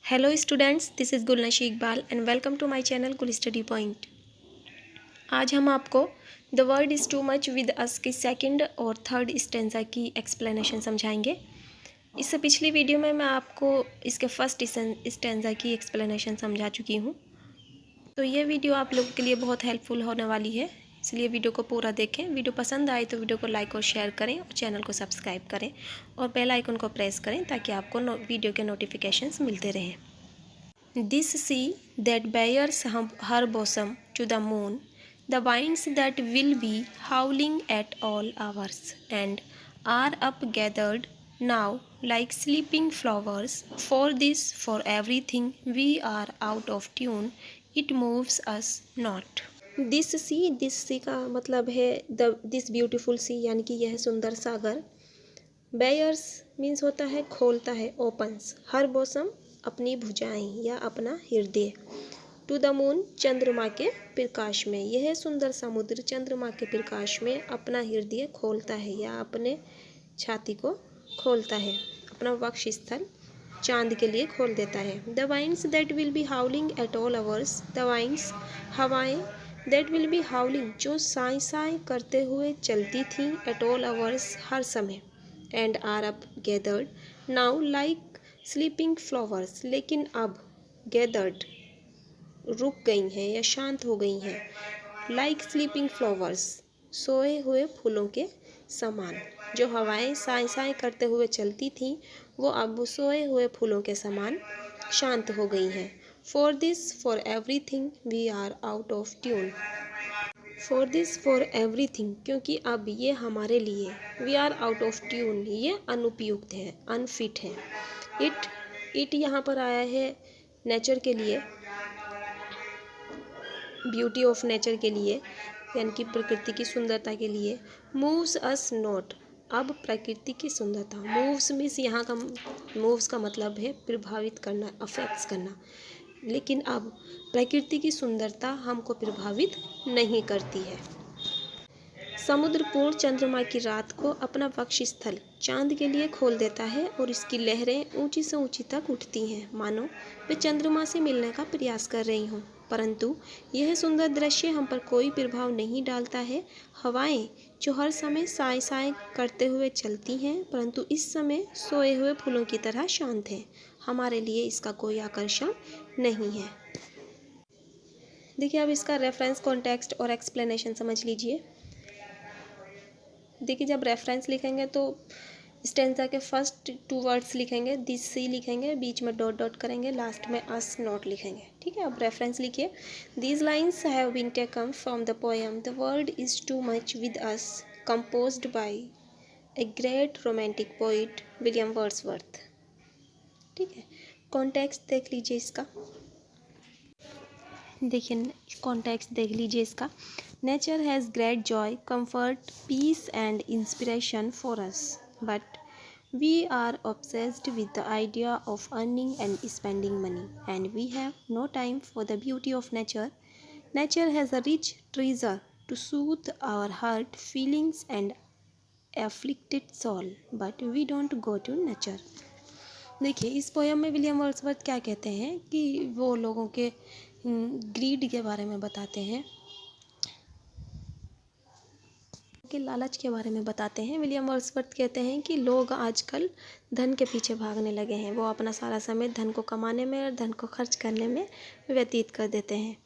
Hello students, this is Gulnashi Iqbal and welcome to my channel Gul study point. आज हम आपको the word is too much with us की second और third stanza की explanation समझाएंगे। इससे पिछली वीडियो में मैं आपको इसके फर्स्ट स्टेंजा की एक्सप्लेनेशन समझा चुकी हूँ, तो ये वीडियो आप लोगों के लिए बहुत हेल्पफुल होने वाली है, इसलिए वीडियो को पूरा देखें। वीडियो पसंद आए तो वीडियो को लाइक और शेयर करें और चैनल को सब्सक्राइब करें और बेल आइकन को प्रेस करें ताकि आपको वीडियो के नोटिफिकेशंस मिलते रहें। This sea that bears her bosom to the moon, the winds that will be howling at all hours, and are up gathered now like sleeping flowers. For this, for everything, we are out of tune, it moves us not. This sea का मतलब है this beautiful सी, यानी कि यह सुंदर सागर। Bears means होता है खोलता है, ओपन्स। हर बॉसम अपनी भुजाएं या अपना हृदय। टू द मून चंद्रमा के प्रकाश में, यह सुंदर समुद्र चंद्रमा के प्रकाश में अपना हृदय खोलता है या अपने छाती को खोलता है, अपना वक्षस्थल चांद के लिए खोल देता है। The winds that will be हाउलिंग at all hours, the winds हवाएं, दैट विल बी हाउलिंग जो साए साए करते हुए चलती थीं, एट ऑल आवर्स हर समय, and are up gathered now like sleeping flowers, लेकिन अब गैदर्ड रुक गई हैं या शांत हो गई हैं, लाइक स्लीपिंग फ्लावर्स सोए हुए फूलों के समान। जो हवाएं साए साए करते हुए चलती थीं वो अब सोए हुए फूलों के समान शांत हो गई हैं। For this for everything we are out of tune. For this for everything, क्योंकि अब ये हमारे लिए, we are out of tune, ये अनुपयुक्त है, अनफिट है। इट यहाँ पर आया है नेचर के लिए, ब्यूटी ऑफ नेचर के लिए, यानी कि प्रकृति की सुंदरता के लिए। मूव्स अस नॉट, अब प्रकृति की सुंदरता, मूव्स मीन्स यहाँ का मूव्स का मतलब है प्रभावित करना, अफेक्ट्स करना, लेकिन अब प्रकृति की सुंदरता हमको प्रभावित नहीं करती है। समुद्र पूर्ण चंद्रमा की रात को अपना वक्षस्थल चांद के लिए खोल देता है और इसकी लहरें ऊंची से ऊंची तक उठती हैं, मानो वे चंद्रमा से मिलने का प्रयास कर रही हों, परंतु यह सुंदर दृश्य हम पर कोई प्रभाव नहीं डालता है। हवाएं जो हर समय साए साए करते हुए चलती हैं, परंतु इस समय सोए हुए फूलों की तरह शांत हैं, हमारे लिए इसका कोई आकर्षण नहीं है। देखिए, अब इसका रेफरेंस, कॉन्टेक्स्ट और एक्सप्लेनेशन समझ लीजिए। देखिए, जब रेफरेंस लिखेंगे तो स्टेंजा के फर्स्ट टू वर्ड्स लिखेंगे, दिस सी लिखेंगे, बीच में डॉट डॉट करेंगे, लास्ट में अस नॉट लिखेंगे। ठीक है, अब रेफरेंस लिखिए। These lines have been taken from the poem the world is too much with us, composed by a great romantic poet William Wordsworth. ठीक है, कॉन्टेक्स्ट देख लीजिए इसका। देखिए, कॉन्टेक्स्ट देख लीजिए इसका। Nature has great Joy, comfort, peace and inspiration for us, but we are obsessed with the idea of earning and spending money, and we have no time for the beauty of nature. Nature has a rich treasure to soothe our hurt feelings and afflicted soul, but we don't go to nature. देखिए, इस poem में William Wordsworth क्या कहते हैं कि वो लोगों के ग्रीड के बारे में बताते हैं, के लालच के बारे में बताते हैं। विलियम वर्ड्सवर्थ कहते हैं कि लोग आजकल धन के पीछे भागने लगे हैं, वो अपना सारा समय धन को कमाने में और धन को खर्च करने में व्यतीत कर देते हैं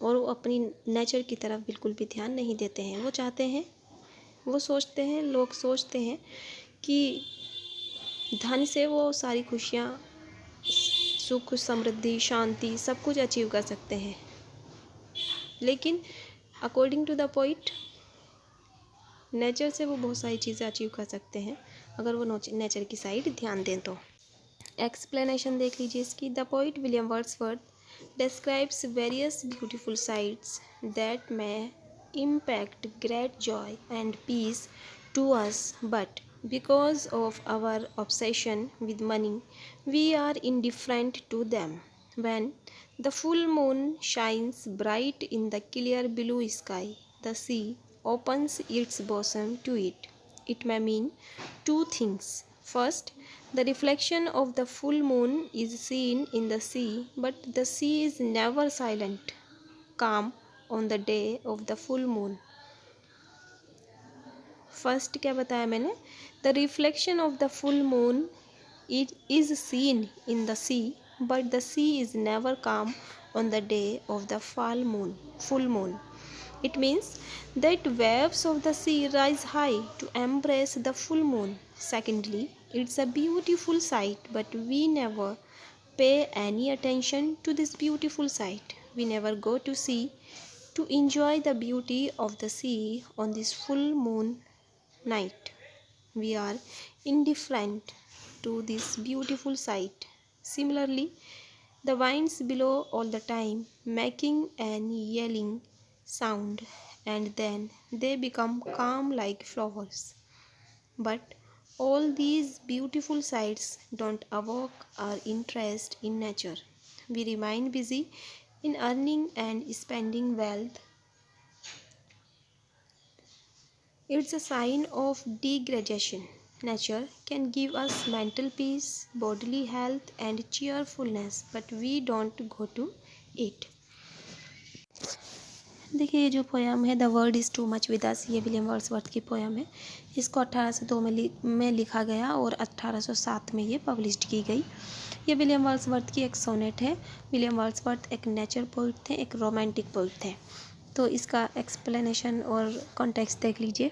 और वो अपनी नेचर की तरफ बिल्कुल भी ध्यान नहीं देते हैं। वो चाहते हैं, वो सोचते हैं, लोग सोचते हैं कि धन से वो सारी खुशियाँ, सुख, समृद्धि, शांति सब कुछ अचीव कर सकते हैं, लेकिन according to the poet nature से वो बहुत सारी चीज़ें अचीव कर सकते हैं अगर वो नेचर की साइड ध्यान दें तो। एक्सप्लेनेशन देख लीजिए इसकी। The poet William Wordsworth describes various beautiful sights that may impact great joy and peace to us, but because of our obsession with money we are indifferent to them. When the full moon shines bright in the clear blue sky, the sea opens its bosom to it. It may mean two things. First, The reflection of the full moon is seen in the sea, but the sea is never silent, calm on the day of the full moon. First क्या बताया मैंने? The reflection of the full moon it is seen in the sea, but the sea is never calm on the day of the full moon. It means that waves of the sea rise high to embrace the full moon. Secondly, it's a beautiful sight, but we never pay any attention to this beautiful sight. We never go to sea to enjoy the beauty of the sea on this full moon night. We are indifferent to this beautiful sight. Similarly, the winds blow all the time, making an yelling sound, and then they become calm like flowers. But all these beautiful sights don't evoke our interest in nature. We remain busy in earning and spending wealth. It's a sign of degradation. Nature can give us mental peace, bodily health, and cheerfulness, but we don't go to it. देखिए, ये जो poem है the world is too much with अस, ये William Wordsworth की poem है। इसको 1802 में लिखा गया और 1807 में ये पब्लिश्ड की गई। ये विलियम वर्ड्सवर्थ की एक सोनेट है। विलियम वर्ड्सवर्थ एक नेचर पोइट थे, एक रोमांटिक पोइट थे। तो इसका एक्सप्लेनेशन और कॉन्टेक्स्ट देख लीजिए।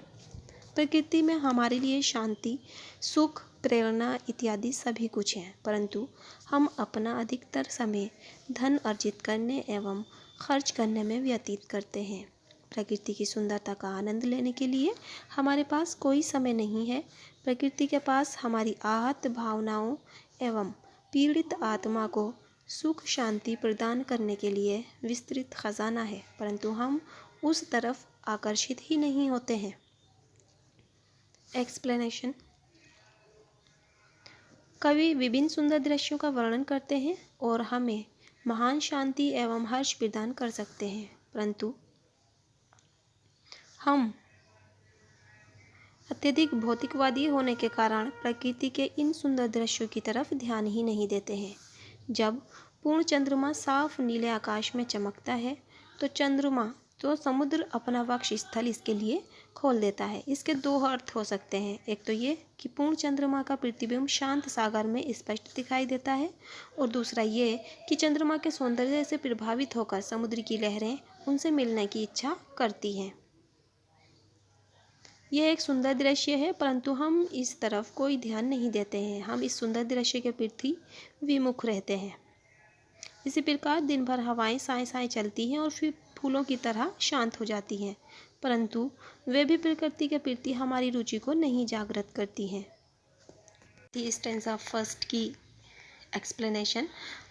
प्रकृति में हमारे लिए शांति, सुख, प्रेरणा इत्यादि सभी कुछ हैं, परंतु हम अपना अधिकतर समय धन अर्जित करने एवं खर्च करने में व्यतीत करते हैं। प्रकृति की सुंदरता का आनंद लेने के लिए हमारे पास कोई समय नहीं है। प्रकृति के पास हमारी आहत भावनाओं एवं पीड़ित आत्मा को सुख शांति प्रदान करने के लिए विस्तृत खजाना है, परंतु हम उस तरफ आकर्षित ही नहीं होते हैं। एक्सप्लेनेशन। कवि विभिन्न सुंदर दृश्यों का वर्णन करते हैं और हमें महान शांति एवं हर्ष प्रदान कर सकते हैं, परंतु हम अत्यधिक भौतिकवादी होने के कारण प्रकृति के इन सुंदर दृश्यों की तरफ ध्यान ही नहीं देते हैं। जब पूर्ण चंद्रमा साफ नीले आकाश में चमकता है तो समुद्र अपना वक्ष स्थल इसके लिए खोल देता है। इसके दो अर्थ हो सकते हैं। एक तो ये कि पूर्ण चंद्रमा का प्रतिबिंब शांत सागर में स्पष्ट दिखाई देता है, और दूसरा ये कि चंद्रमा के सौंदर्य से प्रभावित होकर समुद्र की लहरें उनसे मिलने की इच्छा करती हैं। यह एक सुंदर दृश्य है, परंतु हम इस तरफ कोई ध्यान नहीं देते हैं। हम इस सुंदर दृश्य के प्रति विमुख रहते हैं। इसी प्रकार दिन भर हवाएं साए साए चलती हैं और फिर फूलों की तरह शांत हो जाती हैं, परंतु वे भी प्रकृति के प्रति हमारी रुचि को नहीं जागृत करती हैं। स्टेंजा फर्स्ट की एक्सप्लेनेशन।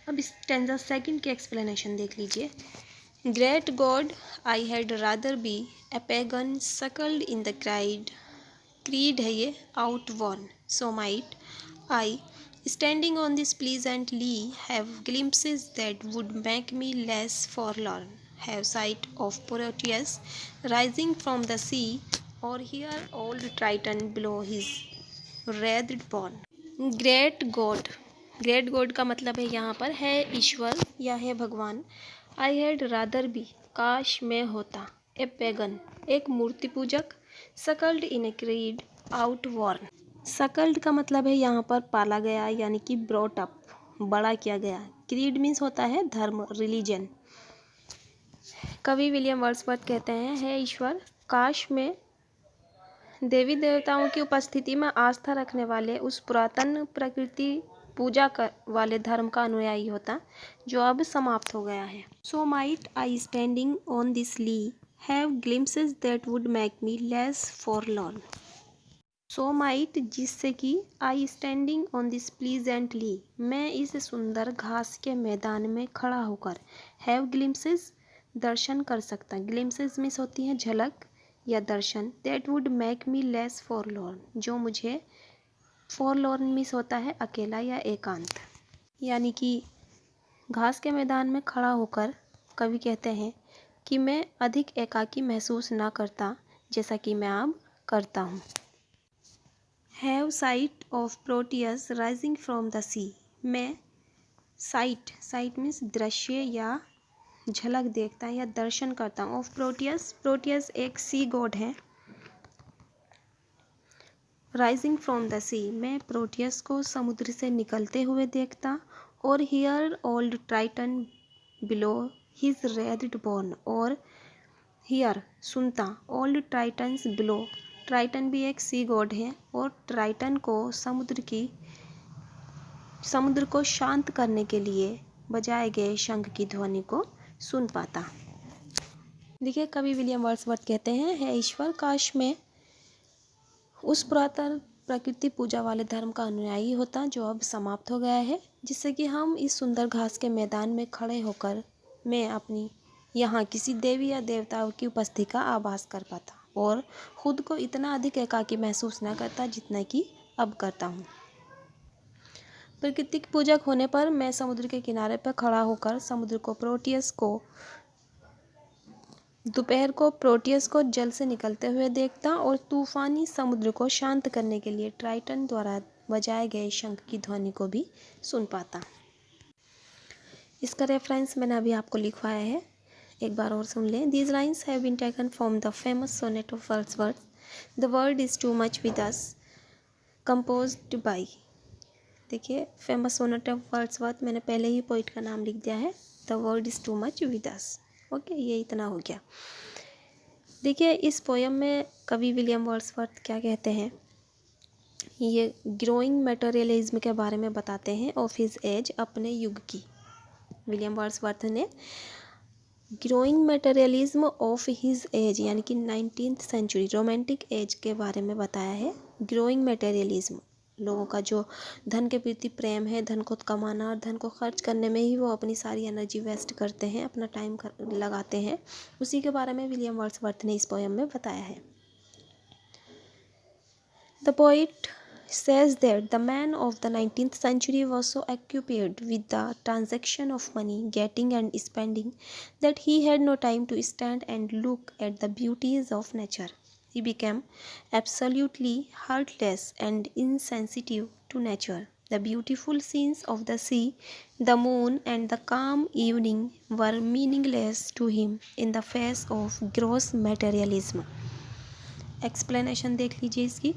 अब स्टेंजा सेकंड की एक्सप्लेनेशन देख लीजिए। Great God, I had rather be a pagan suckled in the creed है ये outworn, so might I standing on this pleasant lee have glimpses that would make me less forlorn, have sight of Proteus rising from the sea, or hear old Triton blow his wreathed horn. Great God का मतलब है यहाँ पर है ईश्वर या है भगवान। आई had rather B, काश मैं होता, ए पैगन, एक मूर्ति पूजक, सकल्ड इन ए क्रीड आउटवर्न। सकल्ड का मतलब है यहाँ पर पाला गया, यानी कि ब्रॉट अप, बड़ा किया गया। क्रीड मीन्स होता है धर्म, रिलीजन। कवि विलियम वर्ड्सवर्थ कहते हैं, हे ईश्वर, काश मैं देवी देवताओं की उपस्थिति में आस्था रखने वाले उस पुरातन प्रकृति पूजा वाले धर्म का अनुयायी होता जो अब समाप्त हो गया है। So might I standing on this lea have glimpses that would make me less forlorn. So might, जिससे कि I standing on this pleasant lea, मैं इस सुंदर घास के मैदान में खड़ा होकर, हैव ग्लिम्सेस, दर्शन कर सकता। ग्लिम्सेस मिस होती हैं झलक या दर्शन। That would make me less forlorn, जो मुझे फॉरलॉर्न मिस होता है अकेला या एकांत। यानी कि घास के मैदान में खड़ा होकर कवि कहते हैं कि मैं अधिक एकाकी महसूस ना करता जैसा कि मैं अब करता हूँ। Have sight of Proteus rising from the sea. मैं साइट मीन्स दृश्य या झलक देखता या दर्शन करता हूँ ऑफ प्रोटियस। प्रोटियस एक सी गॉड है। राइजिंग फ्रॉम द सी, मैं प्रोटियस को समुद्र से निकलते हुए देखता। और here old Triton below his red born, और हियर सुनता ओल्ड ट्राइटन्स बिलो। ट्राइटन भी एक सी गॉड है और ट्राइटन को समुद्र को शांत करने के लिए बजाए गए शंख की ध्वनि को सुन पाता। देखिए, कवि विलियम वर्ड्सवर्थ कहते हैं, हे ईश्वर, काश मैं उस पुरातन प्रकृति पूजा वाले धर्म का अनुयायी होता जो अब समाप्त हो गया है, जिससे कि हम इस सुंदर घास के मैदान में खड़े होकर मैं अपनी यहाँ किसी देवी या देवताओं की उपस्थिति का आभास कर पाता और खुद को इतना अधिक एकाकी महसूस न करता जितना कि अब करता हूँ। प्राकृतिक पूजक होने पर मैं समुद्र के किनारे पर खड़ा होकर दोपहर को प्रोटियस को जल से निकलते हुए देखता और तूफानी समुद्र को शांत करने के लिए ट्राइटन द्वारा बजाए गए शंख की ध्वनि को भी सुन पाता। इसका रेफरेंस मैंने अभी आपको लिखवाया है, एक बार और सुन लें। These lines have been taken from the famous sonnet of Wordsworth, the world is too much with us, composed by. देखिए, फेमस सोनेट ऑफ वर्ड्सवर्थ, मैंने पहले ही पोइट का नाम लिख दिया है, the world is too much with us. Okay, ये इतना हो गया। देखिए, इस पोयम में कवि विलियम वर्ड्सवर्थ क्या कहते हैं, ये ग्रोइंग मटेरियलिज्म के बारे में बताते हैं ऑफ हिज एज, अपने युग की। विलियम वर्ड्सवर्थ ने growing materialism of his age यानी कि 19th सेंचुरी रोमांटिक एज के बारे में बताया है। ग्रोइंग मटेरियलिज्म, लोगों का जो धन के प्रति प्रेम है, धन को कमाना और धन को खर्च करने में ही वो अपनी सारी एनर्जी वेस्ट करते हैं, अपना टाइम लगाते हैं, उसी के बारे में विलियम वर्ड्सवर्थ ने इस पोयम में बताया है। The poet says that the man of the 19th century was so occupied with the transaction of money, getting and spending, that he had no time to stand and look at the beauties of nature. He became absolutely heartless and insensitive to nature. The beautiful scenes of the sea, the moon, and the calm evening were meaningless to him in the face of gross materialism. Explanation देख लीजिए इसकी।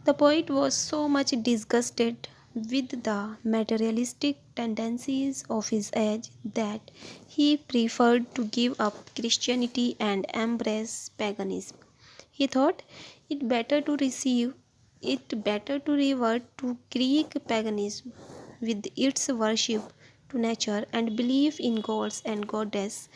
The poet was so much disgusted with the materialistic tendencies of his age that he preferred to give up Christianity and embrace paganism. He thought it better to revert to Greek paganism with its worship to nature and belief in gods and goddesses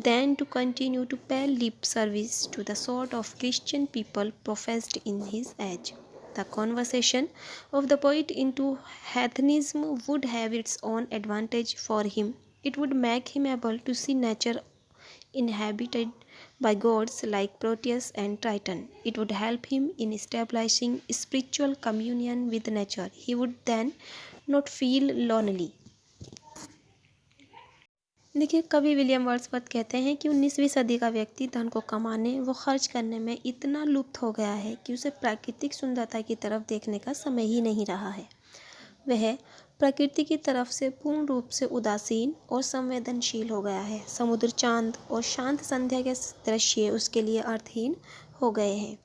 than to continue to pay lip service to the sort of Christian people professed in his age. The conversion of the poet into heathenism would have its own advantage for him. It would make him able to see nature inhabited by gods like Proteus and Triton. It would help him in establishing spiritual communion with nature. He would then not feel lonely. देखिए, कवि William Wordsworth कहते हैं कि 19वीं सदी का व्यक्ति धन को कमाने व खर्च करने में इतना लुप्त हो गया है कि उसे प्राकृतिक सुंदरता की तरफ देखने का समय ही नहीं रहा है। वह प्रकृति की तरफ से पूर्ण रूप से उदासीन और संवेदनशील हो गया है। समुद्र, चांद और शांत संध्या के दृश्य उसके लिए अर्थहीन हो गए हैं।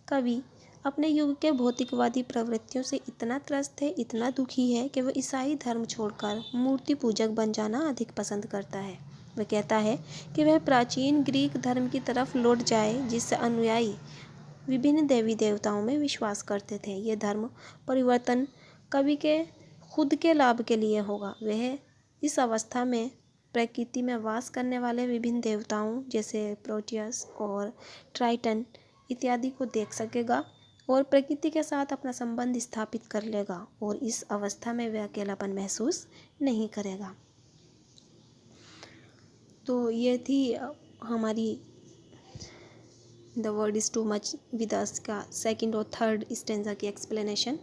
कवि अपने युग के भौतिकवादी प्रवृत्तियों से इतना त्रस्त है, इतना दुखी है कि वह ईसाई धर्म छोड़कर मूर्ति पूजक बन जाना अधिक पसंद करता है। वह कहता है कि वह प्राचीन ग्रीक धर्म की तरफ लौट जाए, जिससे अनुयायी विभिन्न देवी देवताओं में विश्वास करते थे। यह धर्म परिवर्तन कवि के खुद के लाभ के लिए होगा। वह इस अवस्था में प्रकृति में वास करने वाले विभिन्न देवताओं जैसे प्रोटियस और ट्राइटन इत्यादि को देख सकेगा और प्रकृति के साथ अपना संबंध स्थापित कर लेगा और इस अवस्था में वह अकेलापन महसूस नहीं करेगा। तो ये थी हमारी the world is too much with अस का सेकंड और थर्ड स्टेंजा की एक्सप्लेनेशन।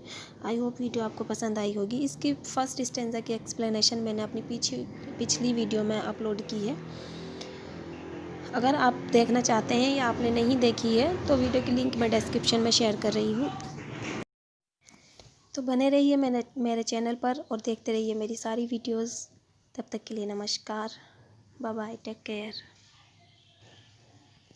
आई होप वीडियो आपको पसंद आई होगी। इसकी फर्स्ट स्टेंजा की एक्सप्लेनेशन मैंने अपनी पिछली वीडियो में अपलोड की है। अगर आप देखना चाहते हैं या आपने नहीं देखी है तो वीडियो की लिंक मैं डिस्क्रिप्शन में शेयर कर रही हूँ। तो बने रहिए मेरे चैनल पर और देखते रहिए मेरी सारी वीडियोस। तब तक के लिए नमस्कार, बाय बाय, टेक केयर।